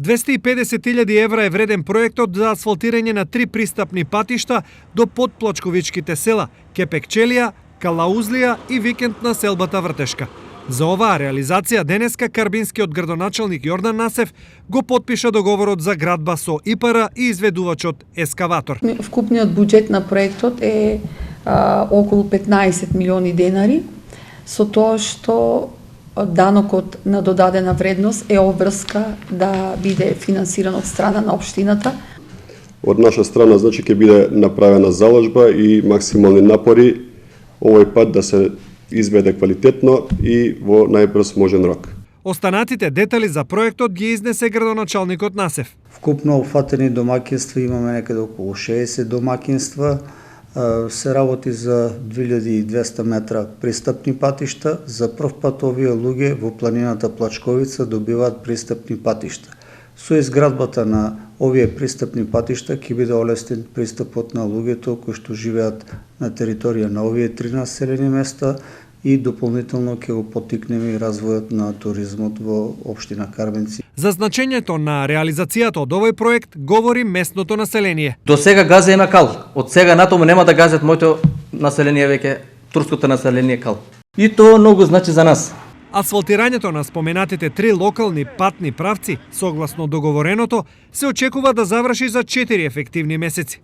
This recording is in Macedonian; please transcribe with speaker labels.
Speaker 1: 250.000 евра е вреден проектот за асфалтирање на 3 пристапни патишта до подплачковичките села Кепекчелија, Калаузлија и викенд на селбата Вртешка. За оваа реализација денеска карбинскиот градоначалник Јордан Насев го потпиша договорот за градба со ИПР и изведувачот Ескаватор.
Speaker 2: Вкупниот буџет на проектот е околу 15 милиони денари, со тоа што данокот на додадена вредност е обврска да биде финансиран од страна на општината.
Speaker 3: Од наша страна, значи, ќе биде направена заложба и максимални напори овој пат да се изведе квалитетно и во најбрз можен рок.
Speaker 1: Останатите детали за проектот ги изнесе градоначалникот Насев.
Speaker 4: Вкупно опфатени домаќинства имаме некаде околу 60 домаќинства. Се работи за 2200 метра пристапни патишта. За прв пат овие луѓе во планината Плачковица добиваат пристапни патишта. Со изградбата на овие пристапни патишта ќе биде олестен пристапот на луѓето кои што живеат на територија на овие 3 населени места и дополнително ќе го поттикнеме и развојот на туризмот во општина Карменци.
Speaker 1: За значењето на реализацијата од овој проект говори местното население.
Speaker 5: До сега газа има кал. Од сега натаму нема да газат моето население веќе, турското население кал. И тоа многу значи за нас.
Speaker 1: Асфалтирањето на споменатите 3 локални патни правци, согласно договореното, се очекува да заврши за 4 ефективни месеци.